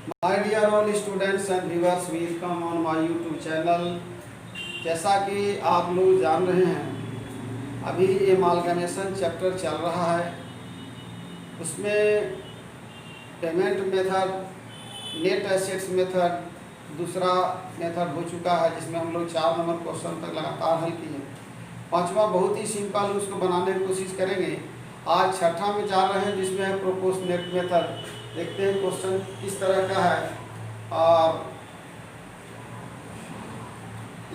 My dear all students and viewers, welcome on my YouTube channel. जैसा कि आप लोग जान रहे हैं, अभी एमालगमेशन चैप्टर चल रहा है। उसमें payment method, net assets method, दूसरा मेथड हो चुका है, जिसमें हम लोग 4 नंबर क्वेश्चन तक लगातार हल किए। पांचवा बहुत ही सिंपल, उसको बनाने की कोशिश करेंगे। आज छठा में जा रहे हैं, जिसमें है प्रोपोर्शनेट मेथड। देखते हैं क्वेश्चन किस तरह का है, और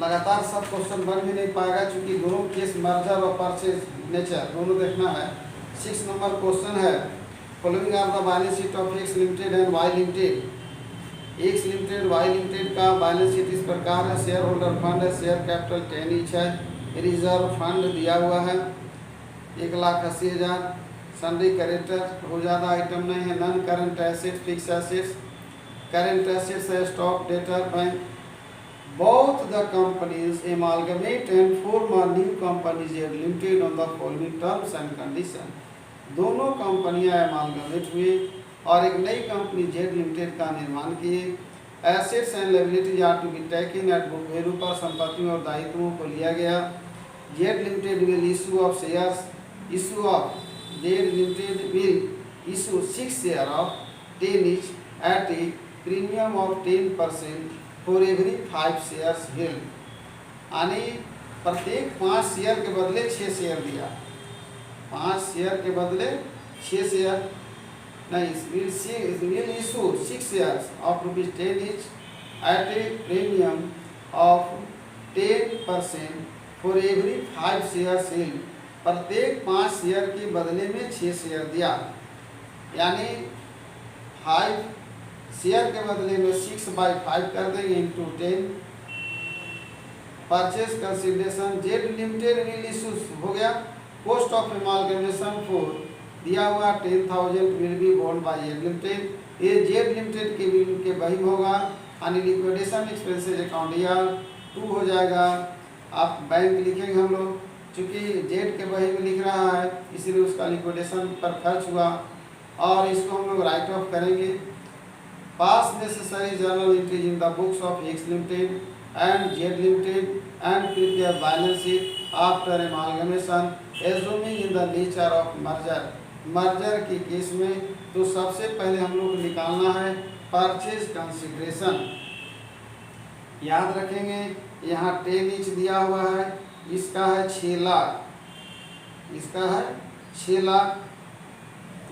लगातार सब क्वेश्चन बन भी नहीं पाएगा, क्योंकि दोनों केस मर्जर और परचेज नेचर दोनों देखना है। 6 नंबर क्वेश्चन है, following are the balance sheet of X limited and Y limited. X limited Y limited का बैलेंस शीट इस प्रकार है। शेयर होल्डर फंड है, शेयर कैपिटल 10 ईच है, रिजर्व फंड दिया हुआ है 1,80,000। सन्ड्री क्रेडिटर हो ज़्यादा आइटम नहीं है। Non current asset, fix assets, current assets है stock, debtor, bank. Both the companies amalgamate and form a new company Z Limited on the following terms and conditions। दोनों कंपनियां एमालगमेट हुई और एक नई कंपनी जेड लिमिटेड का निर्माण किए। Assets and liabilities are to be taken at book value पर संपत्तियों और दायित्वों को लिया गया। Z limited will issue of shares, issue of Z limited will issue 6 share of 10 each at a premium of 10% for every 5 shares held. यानी प्रत्येक 5 share के बदले 6 शेयर दिया। 5 शेयर के बदले 6 शेयर नहीं, will issue 6 shares of ₹10 each at a premium of 10% for every 5 shares held. प्रत्येक 5 share के बदले में 6 शेयर दिया, यानी 5 शेयर के बदले में 6/5 कर देंगे into 10। Purchase consideration Z limited will issue हो गया। कॉस्ट ऑफ एमालगमेशन फॉर दिया हुआ 10,000 will be borne by Z limited. ये जेड लिमिटेड के बिल के बही होगा, यानी लिक्विडेशन एक्सपेंसेस अकाउंट या 2 हो जाएगा। आप बैंक लिखेंगे हम लोग, चूँकि जेड के बही में लिख रहा है इसीलिए उसका लिक्विडेशन पर खर्च हुआ, और इसको हम लोग राइट ऑफ करेंगे। Pass necessary journal entries in the books of X Limited and Z Limited and prepare balance sheet after amalgamation assuming in the nature of merger। Merger के केस में तो सबसे पहले हम लोग को निकालना है परचेज कंसिडरेशन। याद रखेंगे, यहाँ 10 ईच दिया हुआ है, इसका है 6 लाख, इसका है 6 लाख।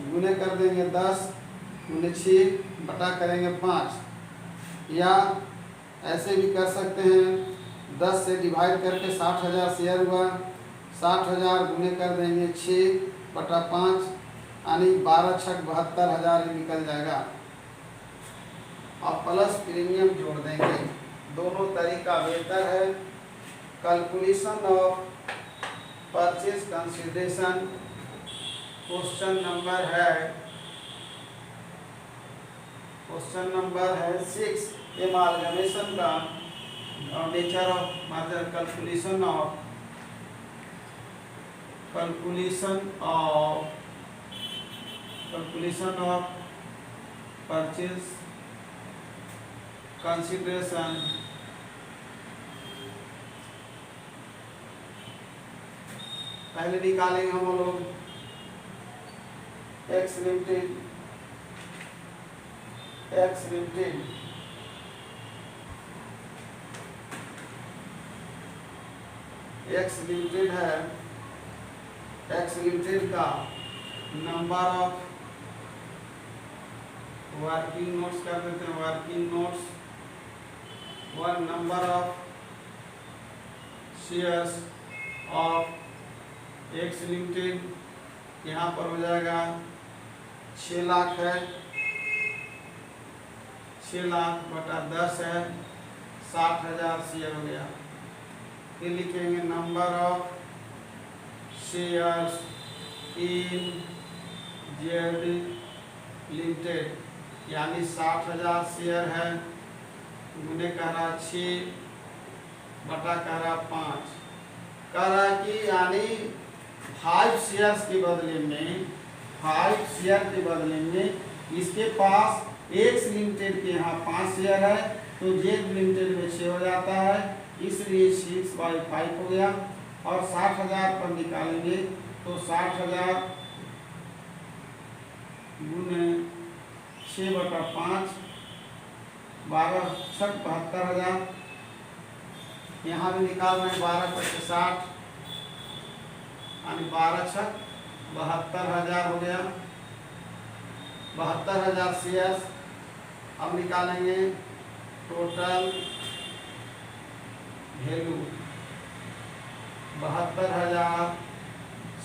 गुने कर देंगे 10 गुने 6 बटा करेंगे 5, या ऐसे भी कर सकते हैं 10 से डिवाइड करके 60,000 शेयर हुआ। 60,000 गुने कर देंगे 6/5, यानी 12 छक 72,000 निकल जाएगा, और प्लस प्रीमियम जोड़ देंगे। दोनों तरीका बेहतर है। Calculation of purchase consideration question number है 6। एमालगमेशन का nature of merger, calculation of purchase consideration. पहले निकालेंगे हम लोग एक्स लिमिटेड है। एक्स लिमिटेड का नंबर ऑफ वर्किंग नोट्स कर देते हैं, working notes 1 number of shares of X limited, यहाँ पर हो जाएगा 6 लाख है, 6 लाख बटा 10 है, 60,000 शेयर हो गया। फिर लिखेंगे number of shares in Z limited, यानी 60,000 शेयर है, गुने कह रहा 6 बटा कह रहा 5, कह रहा कि यानी 5 शेयर्स के बदले में इसके पास एक्स लिमिटेड के यहाँ 5 शेयर है तो जेड लिमिटेड में 6 हो जाता है, इसलिए 6/5 हो गया। और 60,000 पर निकालेंगे तो 60,000 गुने 6/5, 12 6 72,000। यहाँ भी निकाल रहे हैं 12/60 यानी 12 6 72,000 हो गया। 72,000 शेयर्स। अब निकालेंगे टोटल वैल्यू 72,000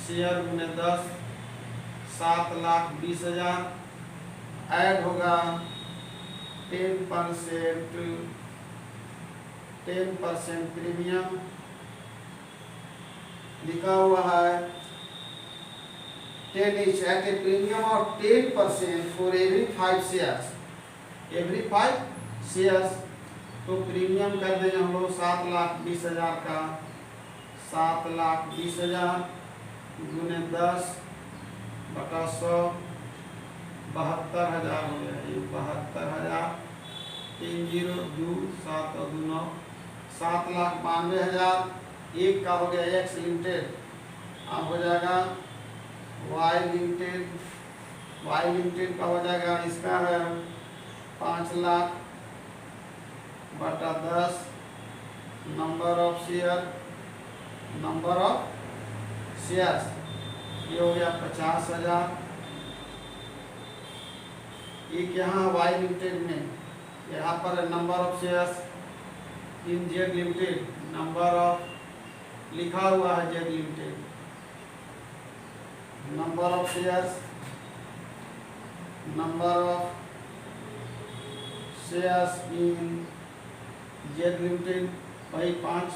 शेयर गुने 10 7,20,000 ऐड होगा 10% प्रीमियम लिखा हुआ है 10 each at a premium of 10% for every 5 shares, every 5 shares। तो प्रीमियम कर देंगे हम लोग 7,20,000 का, 7,20,000 गुने 10/100 72,000 हो गया। ये 72,000 3 0 2 7 और 2 9 7,92,000। एक का हो गया एक्स लिमिटेड, अब हो जाएगा वाई लिमिटेड। वाई लिमिटेड का हो जाएगा, इसका है 5,00,000/10 नंबर ऑफ शेयर्स ये हो गया 50,000। एक यहाँ वाई लिमिटेड में यहाँ पर number of shares in Z limited, number of लिखा हुआ है Z limited, number of shares in Z limited वही 5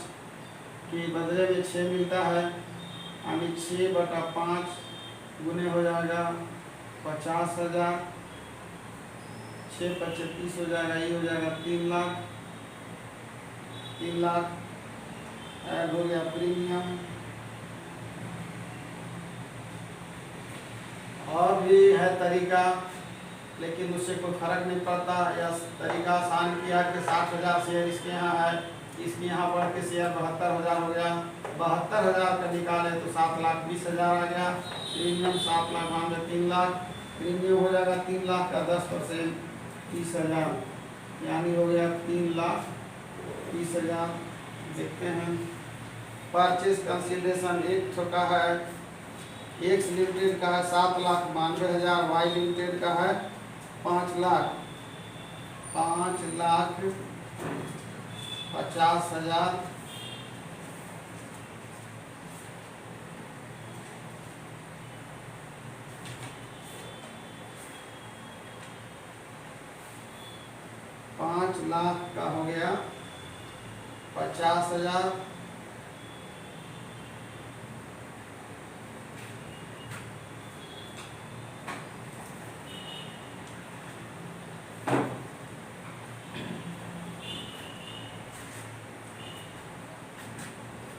के बदले में 6 मिलता है यानी 6/5 गुने हो जाएगा 50,000, 6/25 हो जाएगा, ये हो जाएगा 3 लाख ऐड हो गया प्रीमियम। और भी है तरीका, लेकिन उससे कोई फर्क नहीं पड़ता। यह तरीका आसान किया कि 60,000 शेयर इसके यहाँ है, इसके यहाँ बढ़ के शेयर 72,000 हो गया। 72,000 का निकाले तो 7,20,000 आ गया। प्रीमियम 7 लाख मांगे 3 लाख, प्रीमियम हो जाएगा 3 लाख का 10% 30,000 यानी हो गया 3,30,000। देखते हैं परचेज कंसिडरेशन एक का है, एक्स लिमिटेड का है 7,92,000, वाई लिमिटेड का है 5,50,000। $5 लाख का हो गया 50,000।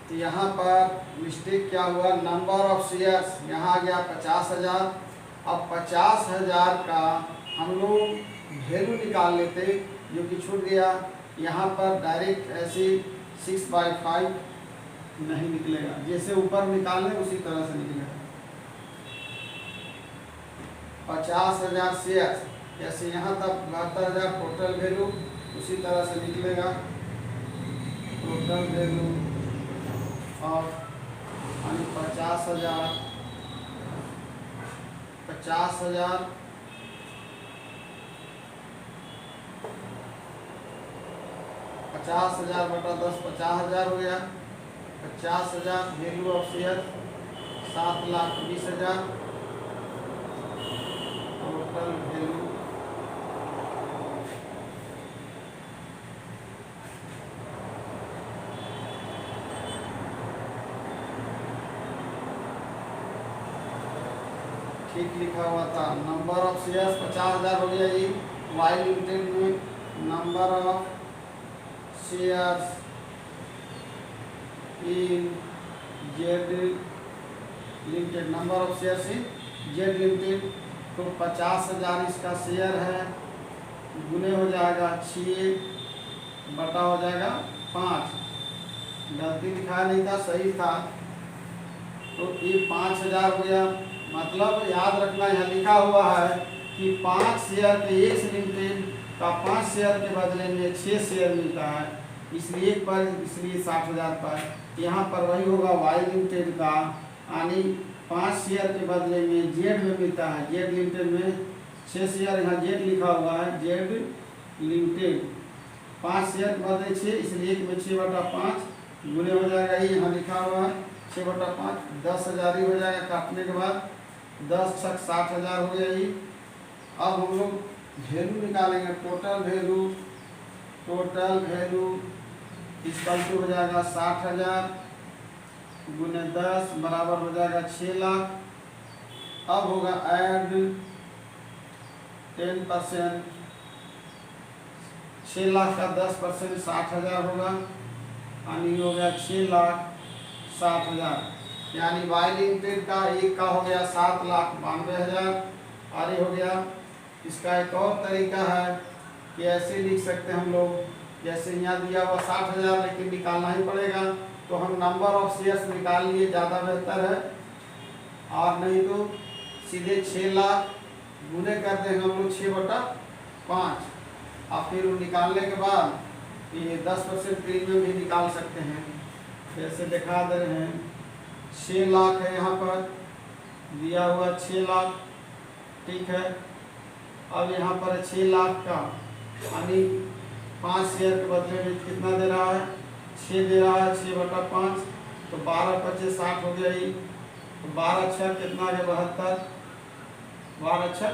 तो यहाँ पर मिस्टेक क्या हुआ, नंबर ऑफ शेयर्स यहाँ आ गया 50,000। अब 50,000 का हम लोग वैल्यू निकाल लेते जो कि छूट गया। यहाँ पर डायरेक्ट ऐसे 6/5 नहीं निकलेगा, जैसे ऊपर निकालने उसी तरह से निकलेगा। 50,000 शेयर्स जैसे यहाँ तक 72,000 टोटल वैल्यू उसी तरह से निकलेगा। टोटल वैल्यू ऑफ 50,000 50,000 बटा 10 50,000 हो गया। 50,000 value of share 7,20,000 total value ठीक लिखा हुआ था। नंबर ऑफ शेयर्स 50,000 हो गया। ये वाई लिमिटेड में number of shares in Z limited, number of shares in Z limited तो 50,000 इसका शेयर है गुने हो जाएगा 6 बटा हो जाएगा 5। गलती लिखा नहीं था, सही था। तो ये 5000 हो गया। मतलब याद रखना, यहाँ लिखा हुआ है कि 5 शेयर के एक्स लिमिटेड का 5 शेयर के बदले में 6 शेयर मिलता है, इसलिए 60,000 पर। यहाँ पर वही होगा वाई लिमिटेड का, यानी 5 शेयर के बदले में जेड में मिलता है। जेड लिमिटेड में 6 शेयर, यहाँ जेड लिखा हुआ है, जेड लिमिटेड 5 शेयर के बदले 6, इसलिए 1 में 6 बटा 5 गुने हो जाएगा। ये यहाँ लिखा हुआ है 6 बटा 5, 10,000 ही हो जाएगा। काटने के बाद 10 छक 60,000 हो गया। ये अब हम लोग वैल्यू निकालेंगे। टोटल वैल्यू इसका हो जाएगा 60,000 गुने 10 बराबर हो जाएगा 6 लाख। अब होगा ऐड 10%, 6 लाख का 10% 60,000 होगा, यानी हो गया 6,60,000। यानी वाई लिमिटेड का एक का हो गया 7,92,000। और ये हो गया। इसका एक और तरीका है कि ऐसे लिख सकते हैं हम लोग, जैसे यहाँ दिया हुआ 60,000 लेकिन निकालना ही पड़ेगा, तो हम नंबर ऑफ शेयर्स निकाल लिए, ज़्यादा बेहतर है। और नहीं तो सीधे 6 लाख गुने करते हैं हम लोग 6 बटा 5। और फिर निकालने के बाद ये 10% प्रीमियम भी निकाल सकते हैं। जैसे दिखा दे रहे हैं, 6 लाख है यहाँ पर दिया हुआ 6 लाख, ठीक है। अब यहाँ पर 6 लाख का, यानी 5 शेयर के बदले में कितना दे रहा है, 6 दे रहा है, 6 बटा 5, तो 12 25 60 हो गया। ये तो 12 छः कितना है 72, 12 छः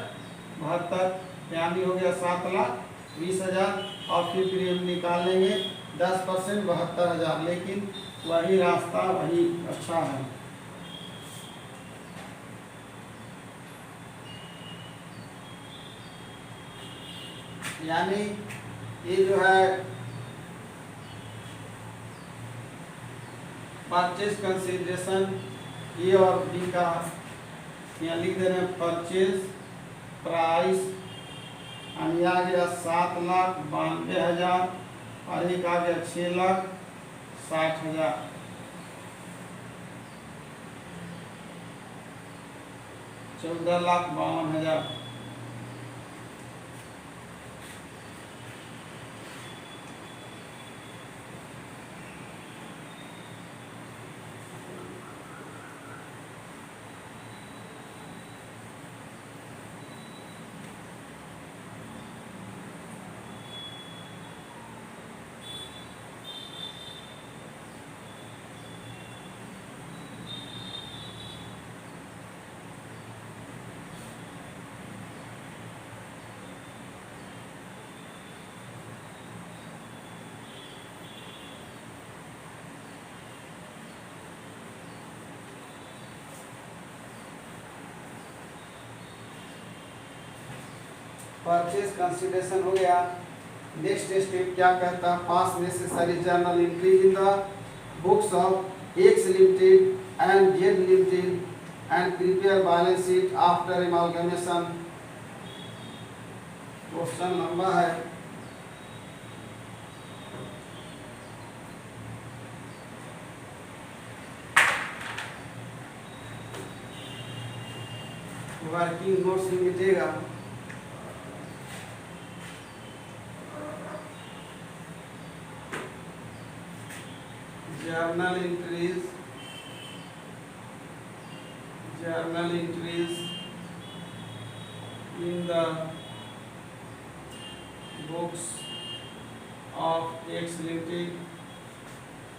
72, यानी हो गया 7,20,000। और फिर प्रीमियम निकाल लेंगे 10% 72,000। लेकिन वही रास्ता वही अच्छा है। यानी ये जो है परचेज कंसीडरेशन ए और बी का, यहाँ लिख दे रहे हैं परचेज प्राइस, यानी आ गया 7,92,000 और एक आ गया 6,60,000। 14,52,000। परचेज कंसीडरेशन हो गया। नेक्स्ट स्टेप क्या कहता है, pass necessary journal entry in the books of X limited and Z limited and prepare balance sheet after amalgamation. Question लंबा है। वर्किंग नोट्स मिलेगा। journal entries in the books of X Limited।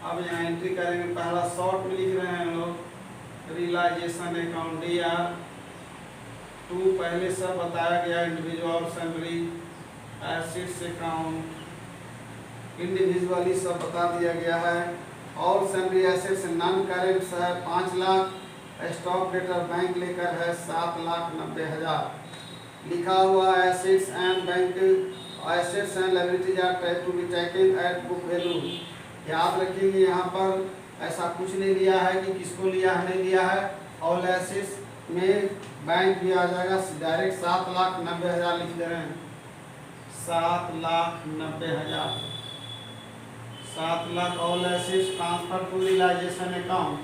अब यहाँ entry करेंगे। पहला short में लिख रहे हैं हम लोग, रियलाइजेशन अकाउंट DR2 पहले सब बताया गया। Individual salary, assets account individually सब बता दिया गया है। और सैलरी एसेट्स नॉन करेंट है 5 लाख, स्टॉक डेटर बैंक लेकर है 7,90,000। लिखा हुआ assets and bank, assets and liabilities are to be taken at book value. याद रखेंगे यहाँ पर ऐसा कुछ नहीं लिया है कि किसको लिया है नहीं लिया है। ऑल एसेट्स में बैंक भी आ जाएगा, डायरेक्ट 7,90,000 लिख दे रहे हैं। 7,90,000। 7,00,000 all assets transfer to realisation account.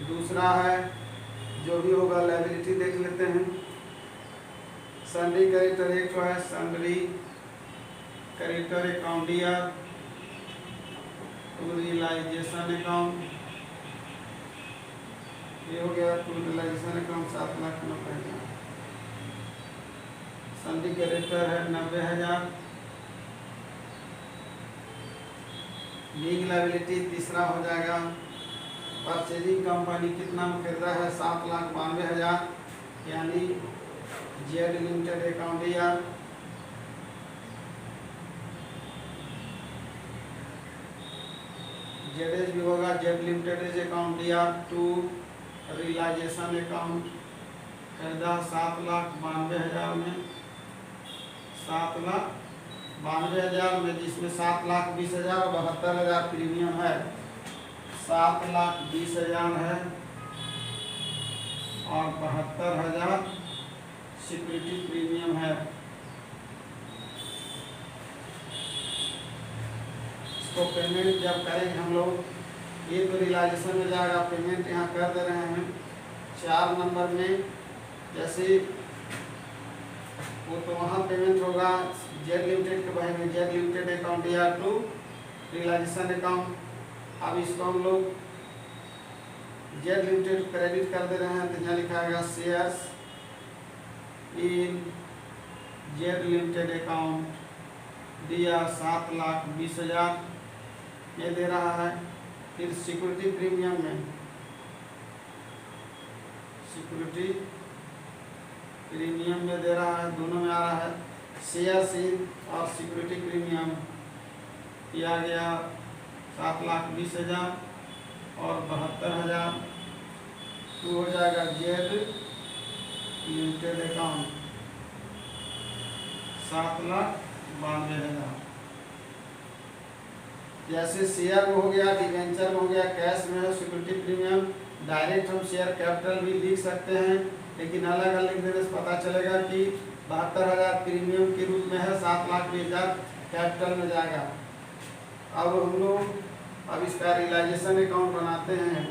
दूसरा है जो भी होगा लायबिलिटी देख लेते हैं। सन्ड्री क्रेडिटर एक तो है sundry creditor account year to realisation account, ये हो गया to realisation account 7,90,000। Sundry creditor है 90,000। लीग लायबिलिटी तीसरा हो जाएगा। परचेजिंग कंपनी कितना में खरीदा है 7,92,000, यानी Z limited account year. Z भी होगा Z limited account year to realisation account, खरीदा 7,92,000 में। 7,92,000 में जिसमें 7,20,000 और 72,000 प्रीमियम है। 7,20,000 है और 72,000 सिक्योरिटी प्रीमियम है। इसको पेमेंट जब करेंगे हम लोग, ये तो रियलाइजेशन में जाएगा, पेमेंट यहाँ कर दे रहे हैं 4 नंबर में। जैसे वो तो वहाँ पेमेंट होगा जेड लिमिटेड के बारे में, Z limited account year to realisation account. अब इसको हम लोग जेड लिमिटेड क्रेडिट कर दे रहे हैं, तो यहाँ लिखा गया shares in Z limited account दिया 7,20,000 ये दे रहा है। फिर सिक्योरिटी प्रीमियम में सिक्योरिटी प्रीमियम में दे रहा है, दोनों में आ रहा है। शेयर्स इन और सिक्योरिटी प्रीमियम किया गया 7,20,000 और 72,000। तो हो जाएगा जेड लिमिटेड अकाउंट 7,92,000। जैसे शेयर में हो गया, डिवेंचर में हो गया, कैश में है, सिक्योरिटी प्रीमियम। डायरेक्ट हम शेयर कैपिटल भी लिख सकते हैं, लेकिन अलग अलग लिख देने से पता चलेगा कि 72,000 प्रीमियम के रूप में है, 7,20,000 कैपिटल में जाएगा। अब हम लोग अब इसका रियलाइजेशन अकाउंट बनाते हैं।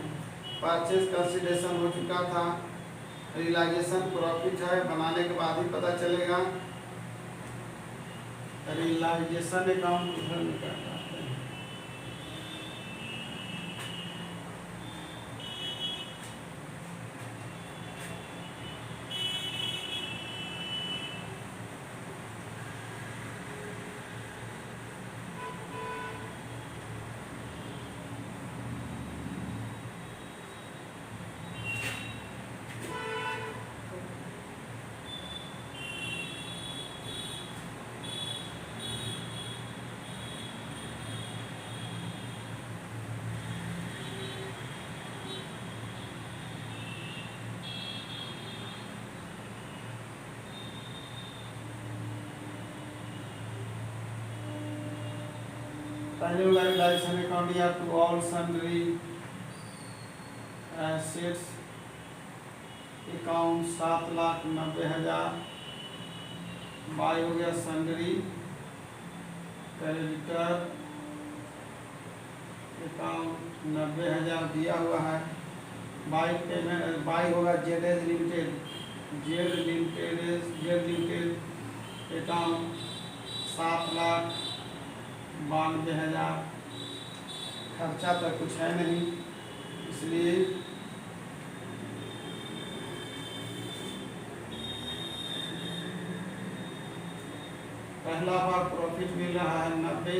परचेज कंसिडरेशन हो चुका था, रियलाइजेशन प्रॉफिट है, बनाने के बाद ही पता चलेगा। रियलाइजेशन अकाउंट उधर निकाल जाते हैं। पहले वाला रियलाइजेशन अकाउंट या to all sundry assets account 7,90,000। By हो गया सन्ड्री क्रेडिटर अकाउंट 90,000 दिया हुआ है। बाई पेमेंट बाई होगा जेड लिमिटेड अकाउंट 7,92,000। खर्चा तो कुछ है नहीं, इसलिए पहला बार प्रॉफिट मिल रहा है 90,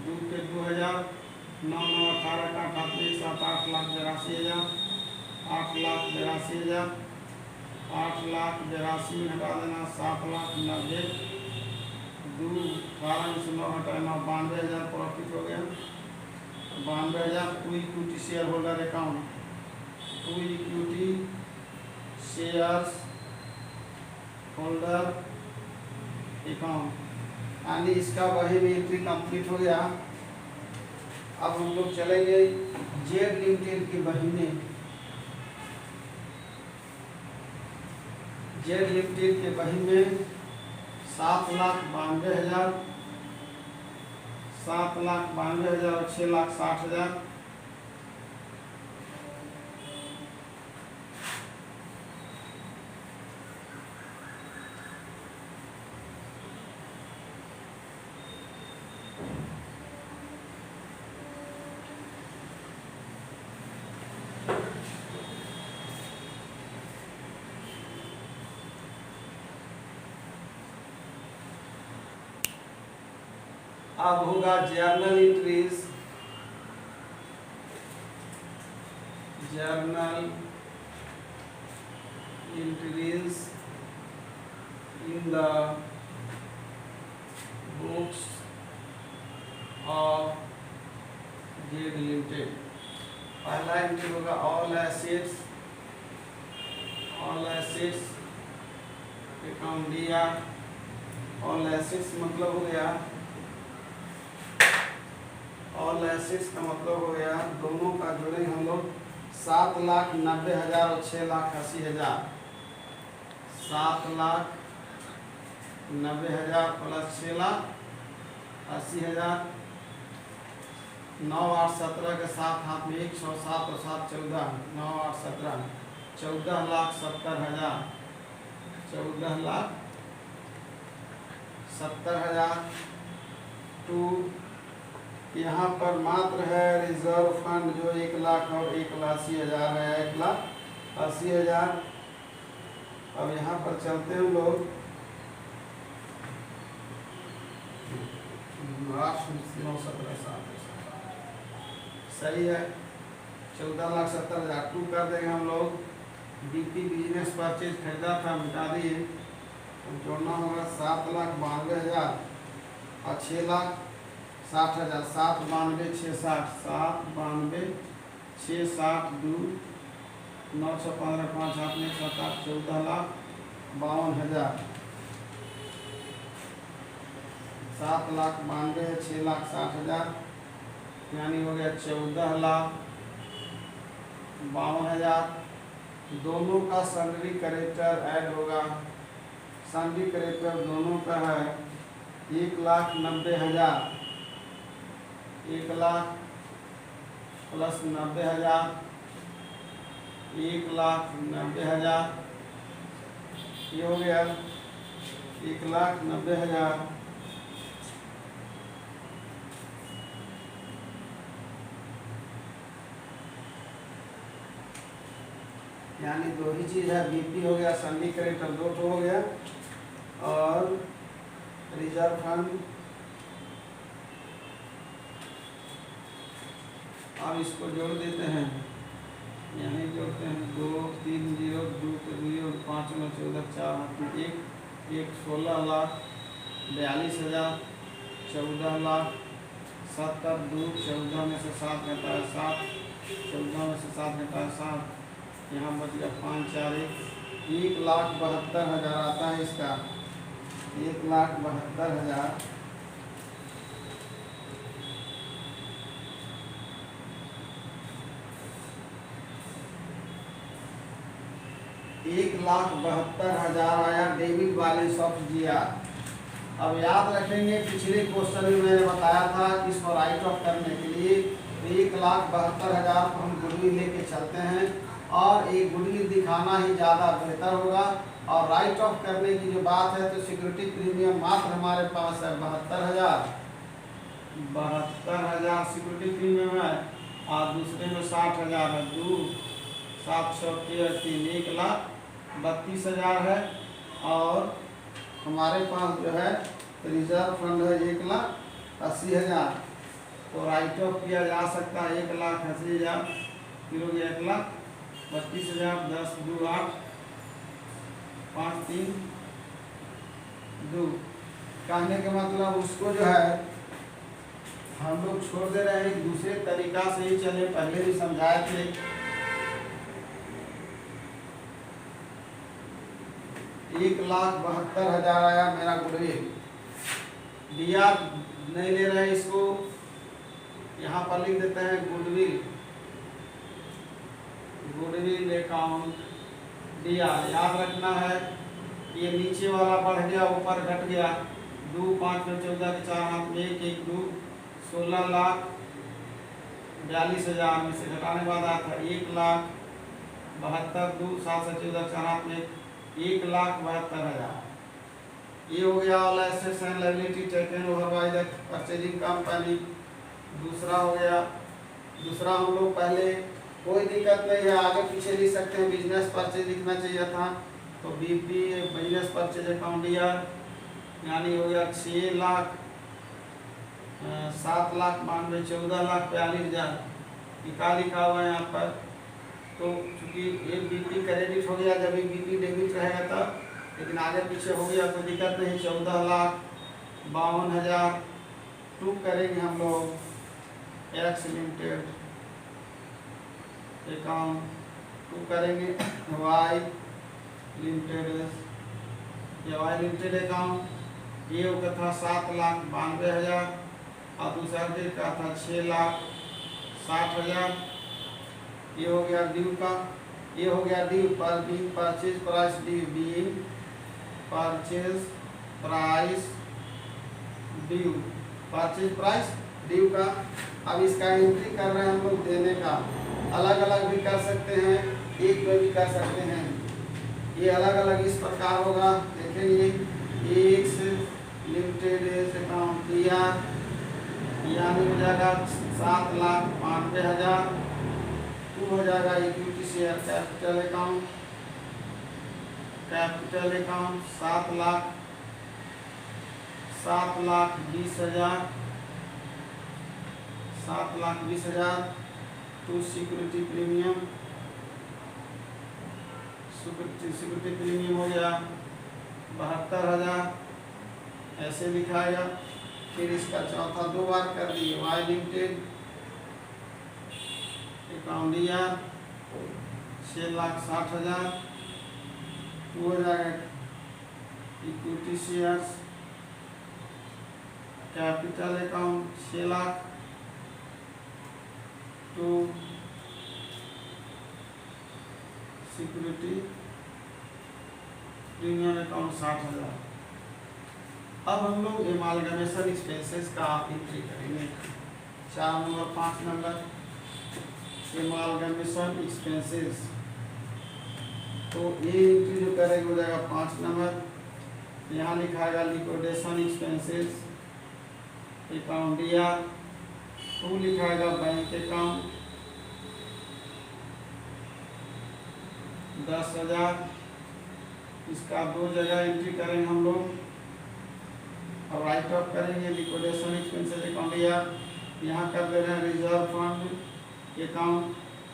2 के 2,000, 9 9 18 का 88 7 8,82,000, 8,82,000, 8,82,000 में हटा देना 7,90,000, 2 12 से 9 हटाना 92,000 प्रॉफिट हो गया। 92,000 to equity shareholder account, to equity shares holder account, यानी इसका वही में एंट्री कंप्लीट हो गया। अब हम लोग चलेंगे जेड लिमिटेड की बही में। जेड लिमिटेड के बही में 7,92,000, 7,92,000 और 6,60,000। अब होगा journal entries, journal entries in the books of Z limited. पहला एंट्री होगा all assets, all assets account दिया। ऑल एसेट्स मतलब हो गया, ऑल एसेट्स का मतलब हो गया दोनों का जोड़े हम लोग 7,90,000 और 6,80,000। 7,90,000 प्लस 6,80,000। 9, 8, 17 के साथ हाथ में 1, 7 और 7 14, 9, 8, 17, 14,70,000, 14,70,000 टू। यहाँ पर मात्र है रिजर्व फंड जो 1 लाख और 1,80,000 है, 1,80,000। अब यहाँ पर चलते हैं लोग, 8, 9, 17, 7 सही है। 14,70,000 टू कर देंगे हम लोग। बीपी बिजनेस परचेज खरीदा था, मिटा दिए। जोड़ना होगा 7,92,000 और 6,60,000। 7,92, 6,60, 7,92, 6,60, 2, 9, 6, 15, 5, 7, 1, 7, 8, 14,52,000। 7,92,000, 6,60,000 यानी हो गया 14,52,000। दोनों का सन्ड्री करेक्टर ऐड होगा। सन्ड्री करेक्टर दोनों का है 1,90,000, 1 लाख प्लस 90,000, 1,90,000। ये हो गया 1,90,000। यानी दो ही चीज है, बीपी हो गया, सन्डी करेक्टर 2 हो गया और रिजर्व फंड। अब इसको जोड़ देते हैं, यहीं जोड़ते हैं 2, 3, 0, 2, 0, 5, 9, 14, 4, 1, 16,42,000, 14,70,000, 2, 14 में से 7 घटा है 7, 14 में से 7 घटा है 7, यहाँ बच गया 5, 4, 1,72,000 आता है इसका। 1,72,000 1,72,000 आया डेबिट बैलेंस ऑफ जीआर। अब याद रखेंगे पिछले क्वेश्चन में मैंने बताया था कि इसको राइट ऑफ करने के लिए 1,72,000 को हम गुडविल लेके चलते हैं और एक गुडविल दिखाना ही ज़्यादा बेहतर होगा। और राइट ऑफ करने की जो बात है तो सिक्योरिटी प्रीमियम मात्र हमारे पास है 72,000, 72,000 सिक्योरिटी प्रीमियम है और दूसरे में 60,000 है। 2, 7, 6, 3, 1,32,000 है और हमारे पास जो है रिजर्व फंड है 1,80,000। तो राइट ऑफ किया जा सकता है 1,80,000, फिर हो गया 1,32,000, 10, 2, 8, 5, 3, 2। कहने के मतलब उसको जो है हम लोग छोड़ दे रहे हैं, एक दूसरे तरीका से ही चले, पहले भी समझाए थे। 1,72,000 आया मेरा गुडविल। डीआर नहीं ले रहे हैं, इसको यहाँ पर लिख देते हैं गुडविल, गुडविल अकाउंट डीआर। याद रखना है ये नीचे वाला बढ़ गया, ऊपर घट गया। 2 5 में 14 के 4 हाथ में 1 1 2 16,42,000 में से घटाने के बाद आया था 1,72,000 2 7 से 14 के 4 हाथ में 1,72,000। ये हो गया all assets and liability taken over by the purchasing company. दूसरा हो गया, दूसरा हम लोग पहले कोई दिक्कत नहीं है, आगे पीछे लिख सकते हैं। बिजनेस परचेज लिखना चाहिए था तो BP business purchase account year यानी हो गया 6,00,000 7,92,000 14,42,000 क्या लिखा हुआ है यहाँ पर। तो चूंकि ये बीपी क्रेडिट हो गया, जब ये बीपी डेबिट रहेगा तब, लेकिन आगे पीछे हो गया कोई दिक्कत नहीं। 14,52,000 टू करेंगे हम लोग एक्स लिमिटेड अकाउंट, टू करेंगे वाई लिमिटेड अकाउंट। ये का था 7,92,000 और दूसरा डेट का था 6,60,000। ये हो गया ड्यू का, ये हो गया ड्यू पर being purchase price due being purchase price due purchase price due का। अब इसका एंट्री कर रहे हैं हम लोग देने का, अलग अलग भी कर सकते हैं, एक में भी कर सकते हैं। ये अलग अलग इस प्रकार होगा, देखेंगे। एक्स लिमिटेड अकाउंट दिया यानी हो जाएगा 7,92,000 टू हो जाएगा equity share capital account 7,20,000 to security premium हो गया 72,000 ऐसे लिखाएगा। फिर इसका चौथा 2 बार कर दिए Y limited account year 6,60,000 to हो जाएगा equity shares capital account 6,00,000 to security premium account 60,000। अब हम लोग एमालगमेशन एक्सपेंसेस का एंट्री करेंगे। 4 नंबर 5 नंबर एमालगमेशन एक्सपेंसेस, तो ये एंट्री जो करेंगे हो जाएगा 5 नंबर। यहाँ लिखाएगा liquidation expenses account year, to लिखाएगा बैंक अकाउंट 10,000। इसका 2 जगह एंट्री करेंगे हम लोग और राइट ऑफ करेंगे लिक्विडेशन एक्सपेंसेस अकाउंट ईयर। यहाँ कर दे रहे हैं रिजर्व फंड अकाउंट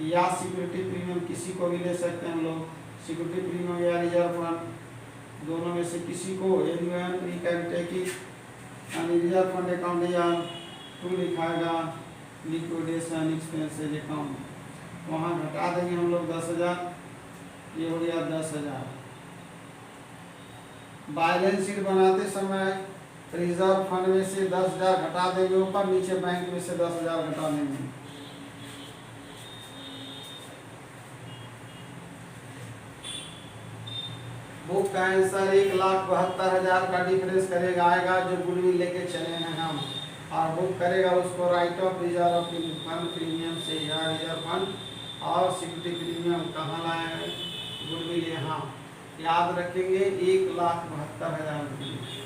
या सिक्योरिटी प्रीमियम, किसी को भी ले सकते हैं हम लोग, सिक्योरिटी प्रीमियम या रिजर्व फंड दोनों में से किसी को। यानी रिजर्व फंड अकाउंट या टू लिखाएगा लिक्विडेशन एक्सपेंसेस अकाउंट, वहाँ घटा देंगे हम लोग 10,000, ये हो गया 10,000। बैलेंस शीट बनाते समय रिजर्व फंड में से 10,000 घटा देंगे ऊपर, नीचे बैंक में से 10,000 घटा देंगे। बुक का आंसर 1,72,000 का डिफरेंस करेगा आएगा, जो गुडविल लेके चले हैं हम, और बुक करेगा उसको right of reserve fund premium से या रिजर्व फंड और सिक्योरिटी प्रीमियम कहाँ लाए हैं, गुडविल यहाँ याद रखेंगे 1,72,000 रुपये।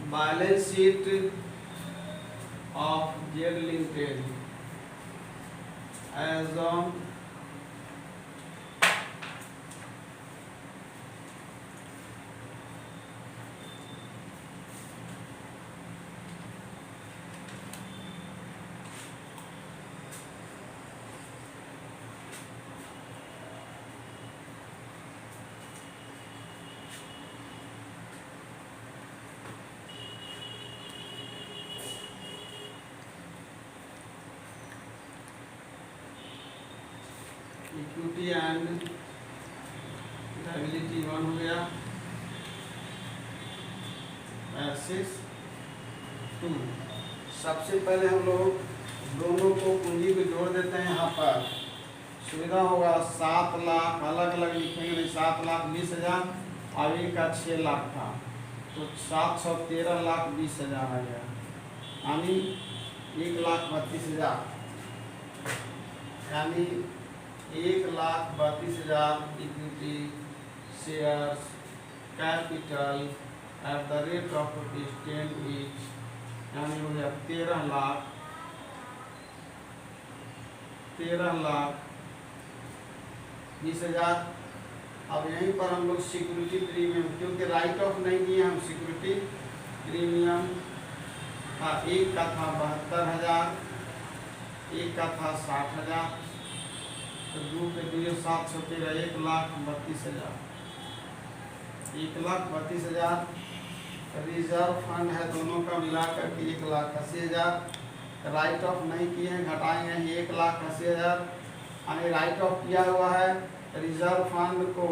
Balance sheet of Z Limited as on equity and liability one हो गया, एसेट्स टू। सबसे पहले हम लोग दोनों को पूंजी को जोड़ देते हैं। यहाँ पर सुविधा होगा 7 लाख, अलग अलग लिखेंगे नहीं, 7,20,000, अभी का 6 लाख था तो 713,20,000 आ गया, यानी 1,32,000, यानी 1,32,000 equity shares capital at the rate of ₹10 each, यानी हो गया 13,20,000। अब यहीं पर हम लोग सिक्योरिटी प्रीमियम, क्योंकि राइट ऑफ नहीं दिए हम, सिक्योरिटी प्रीमियम था, एक का था 72,000, एक का था 60,000, तो 2 के 2 713, 1,32,000, 1,32,000। रिजर्व फंड है दोनों का मिलाकर के 1,80,000। राइट ऑफ नहीं किए हैं, घटाएंगे 1,80,000, यानी राइट ऑफ किया हुआ है रिजर्व फंड को,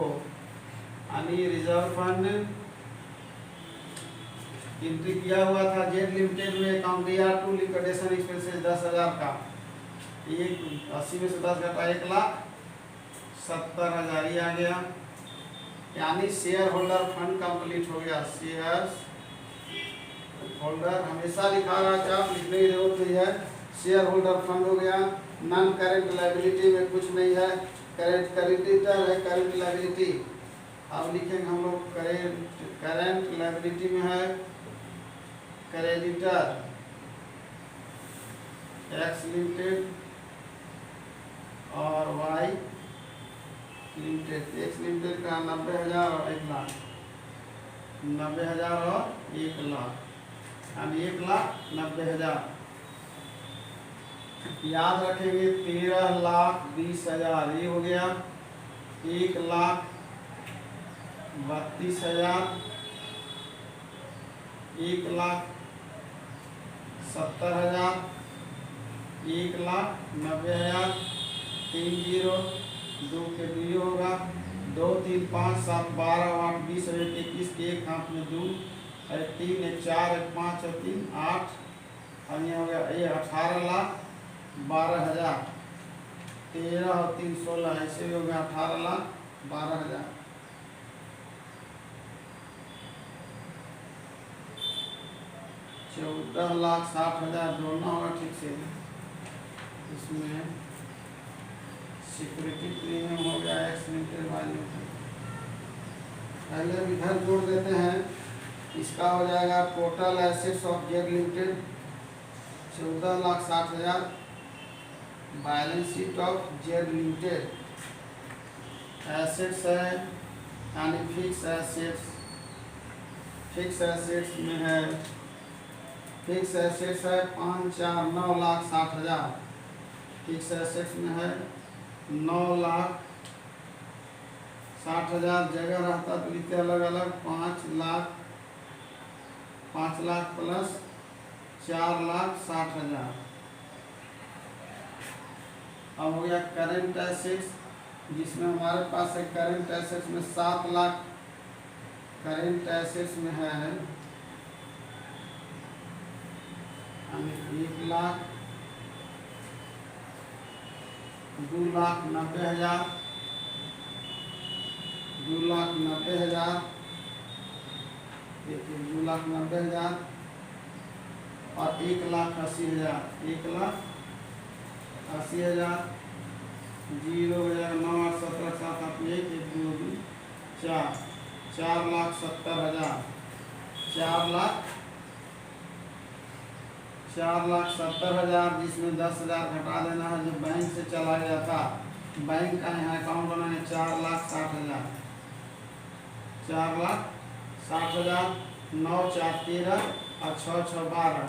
यानी रिजर्व फंड एंट्री किया हुआ था जेड लिमिटेड में, अकाउंट दिया टू लिक्विडेशन एक्सपेंसेस 10,000 का, 80 में से 10 घटा 1,70,000 ही आ गया, यानी शेयर होल्डर फंड कंप्लीट हो गया। शेयर होल्डर हमेशा लिखा रहा है, आप लिखने की जरूरत नहीं है। शेयर होल्डर फंड हो गया। नॉन करेंट लायबिलिटी में कुछ नहीं है, करेंट क्रेडिटर है, करेंट लायबिलिटी। अब लिखेंगे हम लोग करेंट लायबिलिटी में है क्रेडिटर एक्स लिमिटेड और वाई लिमिटेड। एक्स लिमिटेड का 90,000 और 1,00,000, 90,000 और 1,00,000, यानी 1,90,000। याद रखेंगे 13,20,000 ये हो गया, 1,32,000, 1,70,000, 1,90,000, 3 0, 2 के 2 होगा, 2 3 5 7 12 8 20 21 के एक हाथ में 2, 3 1 4 1 5 और 3 8, और ये हो गया ये 18,12,000, 13 और 3 16, ऐसे भी हो गया 18,12,000। 14,60,000 जोड़ना होगा ठीक से। इसमें सिक्योरिटी प्रीमियम हो गया एक्स लिमिटेड वाली, पहले इधर जोड़ देते हैं। इसका हो जाएगा total assets of Z limited 14,60,000, balance sheet of Z limited. Assets है यानी फिक्स एसेट्स, फिक्स एसेट्स में है, फिक्स एसेट्स है 5,9,60,000, फिक्स एसेट्स में है 9,60,000। जगह रहता तो लिखते अलग अलग, 5 लाख प्लस 4,60,000। अब हो गया करेंट एसेट्स, जिसमें हमारे पास है करेंट एसेट्स में 7 लाख, करेंट एसेट्स में है 1,00,000, 2,90,000, 2,90,000, देखिए 2,90,000 और 1,80,000, 1,80,000, 0 हो जाएगा 9 8 17 7 8 1 1 2 2 4, 4,70,000, 4,70,000, जिसमें 10,000 घटा देना है जो बैंक से चला गया था। बैंक का यहाँ अकाउंट बनाए 4,60,000, 4,60,000, 9 4 13 और 6 6 12,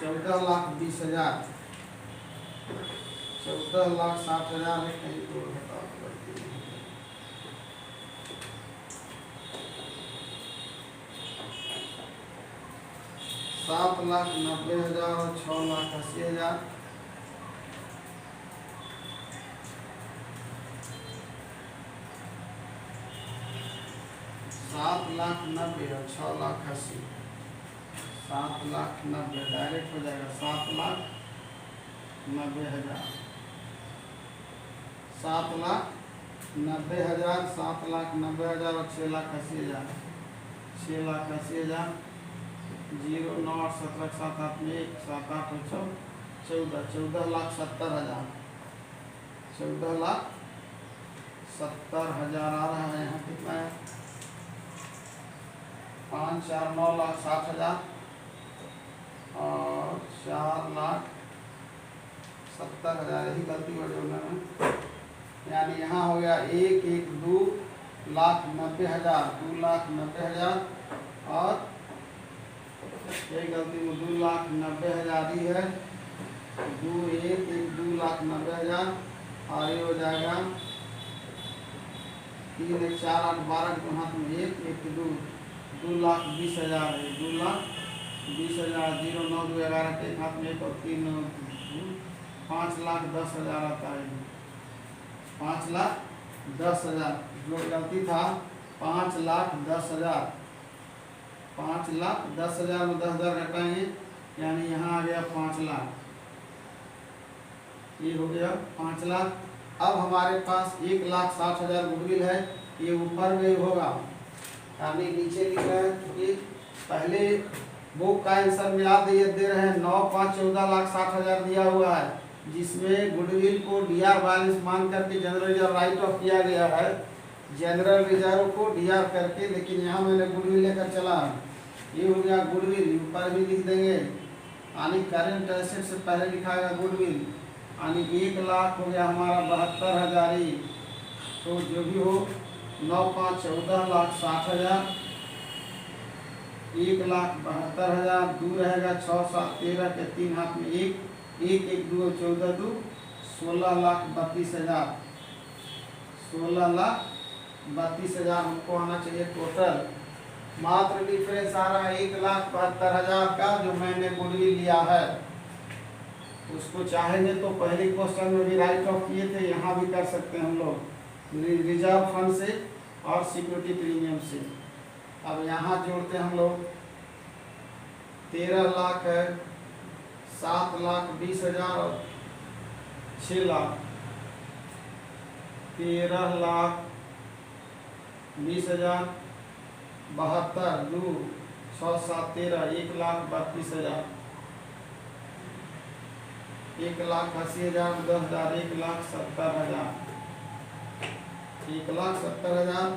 14,20,000, 14,60,000 है। कहीं तो घटाव करती है। 7,90,000 और 6,80,000, 7,90,000 और 6,80,000, 7,90,000 डायरेक्ट हो जाएगा। 7,90,000, 7,90,000, 7,90,000 और 6,80,000, 6,80,000, 0 9 8 17 7 8 में 1 7 8 14, 14,70,000, 14,70,000 आ रहा है। यहाँ कितना है? 5 4 9,60,000 और 4,70,000, यही गलती हो जोड़ने में। यानी यहाँ हो गया 1,02,90,000, 2,90,000 और एक गलती में 2,90,000 ही है। 2,90,000 और ये हो जाएगा 3 1 4 8 12 के हाथ में 1 1 2, 2,20,000 है। 2,20,000, 0 9 2 11 के एक हाथ में 1 और 3 5,10,000 आता है। 5,10,000 जो गलती था 5,10,000, 5,10,000 में 10,000 घटाएंगे यानी यहाँ आ गया 5 लाख। ये हो गया 5 लाख। अब हमारे पास 1,60,000 गुडविल है, ये ऊपर में होगा यानी नीचे लिख रहे हैं क्योंकि पहले बुक का आंसर में याद दे रहे हैं 9 5 14,60,000 दिया हुआ है, जिसमें गुडविल को डीआर बैलेंस मान करके जनरल रिजर्व राइट ऑफ किया गया है, जनरल रिजर्व को डीआर करके। लेकिन यहाँ मैंने गुडविल लेकर चला, ये हो गया गुडविल, ऊपर भी लिख देंगे यानी करेंट एसेट से पहले लिखा गया गुडविल यानी 1 लाख हो गया हमारा 72,000 ही। तो जो भी हो 9 5 14,60,000, 1,72,000, 2 रहेगा 6 7 13 के 3 हाथ में 1 1 1 2 14 2, 16,32,000, 16,32,000 हमको आना चाहिए टोटल। मात्र डिफरेंस आ रहा है 1,72,000 का जो मैंने गुडविल लिया है। उसको चाहेंगे तो पहले क्वेश्चन में भी राइट ऑफ किए थे, यहाँ भी कर सकते हैं हम लोग रिजर्व फंड से और सिक्योरिटी प्रीमियम से। अब यहाँ जोड़ते हैं हम लोग 13 लाख है, 7,20,000 और 6 लाख, 13,20,000, 72 2 6 7 13, 1,32,000, 1,80,000, 10,000, 1,70,000, 1,70,000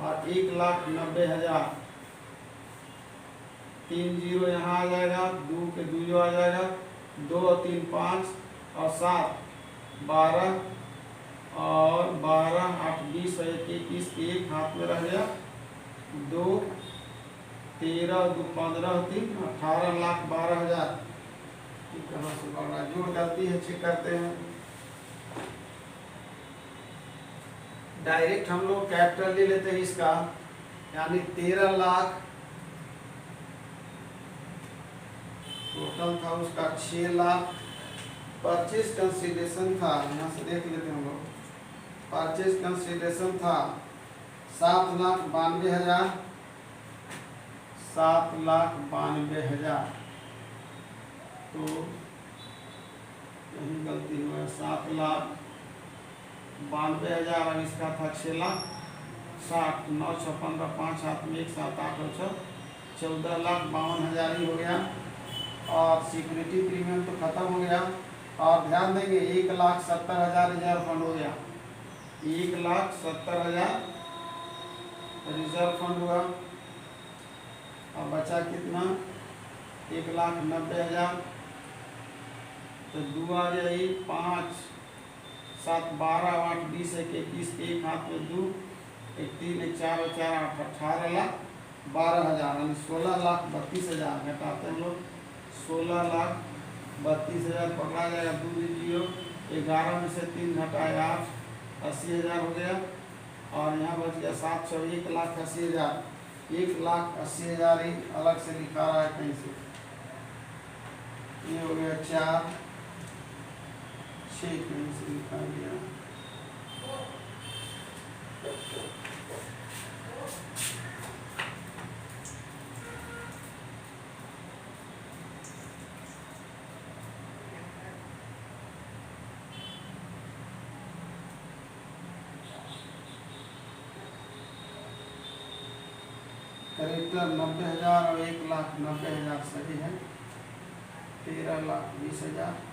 और 1,90,000, 3 0 यहाँ आ जाएगा, 2 के 2 आ जाएगा, 2 और 3 5 और 7 12 और 12 8 20 और 21 1 हाथ में रह गया, 2 13 2 15 3 18,12,000। कहाँ से बढ़ रहा है? जोड़ गलती है, चेक करते हैं। डायरेक्ट हम लोग कैपिटल ले लेते हैं इसका यानी 13 लाख टोटल था उसका, 6 लाख परचेज कंसीडरेशन था, यहाँ से देख लेते हैं हम लोग। परचेज कंसीडरेशन था 7,92,000, 7,92,000। तो यही गलती हुआ है, 7,92,000 और इसका था 6,60,000, 9 6 15 5 हाथ में 1 7 8 और 6 14,52,000 ही हो गया। और सिक्योरिटी प्रीमियम तो खत्म हो गया। और ध्यान देंगे 1,70,000 रिजर्व फंड हो गया, 1,70,000 रिजर्व फंड हुआ। और बचा कितना 1,90,000। तो 2 आ जाए 5 7 12 8 20 1 21, एक हाथ में 2, 1 3 1 4 4 8 18,12,000 यानी 16,32,000 घटाते हैं लोग। 16,32,000 पकड़ा जाएगा, 2 जीरो। 11 में से 3 घटाए 8, 80,000 हो गया। और यहाँ बच गया 700, 1,80,000। 1,80,000 ही अलग से लिखा रहा है कहीं से। ये हो गया 4 6 कहीं से लिखा गया। करेक्टर 90,000 और 1,90,000 सही है। 13,20,000।